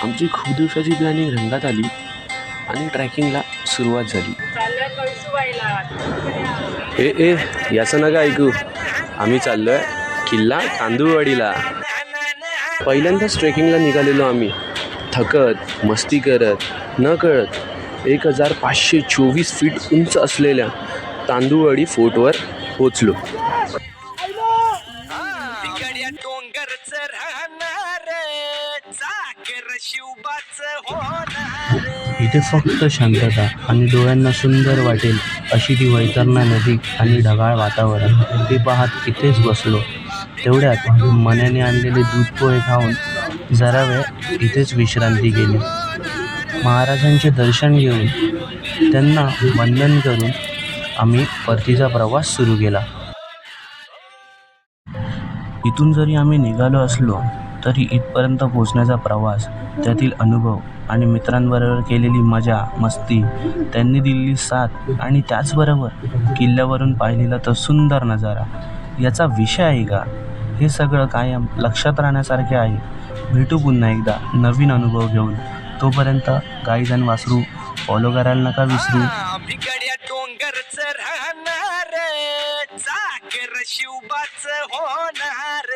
आमची खूप दिवसाची प्लॅनिंग रंगात आली आणि ट्रॅकिंगला सुरुवात झाली. ए ए याचं नका ऐकू, आम्ही चाललोय किल्ला तांदूळवाडीला. पहिल्यांदाच ट्रेकिंगला निघालेलो आम्ही, थकत मस्ती करत न कळत 1524 फीट उंच असलेल्या तांदूळवाडी फोर्टवर पोचलो. इथे फक्त शांतता आणि डोळ्यांना सुंदर वाटेल अशी ती वैतरणा नदी आणि ढगाळ वातावरण. ते पाहत इथेच बसलो. तेवढ्यात मन्याने आणलेले दूध पोहे खाऊन जरा वेळ इथेच विश्रांती केली. महाराजांचे दर्शन घेऊन त्यांना वंदन करून आम्ही परतीचा प्रवास सुरू केला. इथून जरी आम्ही निघालो असलो तरी इथपर्यंत पोचण्याचा प्रवास, त्यातील अनुभव आणि मित्रांबरोबर केलेली मजा मस्ती, त्यांनी दिलेली साथ आणि त्याचबरोबर किल्ल्यावरून पाहिलेला तो सुंदर नजारा याचा विषय आहे का, हे सगळं कायम लक्षात राहण्यासारखे आहे. भेटू पुन्हा एकदा नवीन अनुभव घेऊन. तोपर्यंत गाईज आणि वासरू फॉलो करायला नका विसरू. शिवबाच होणार.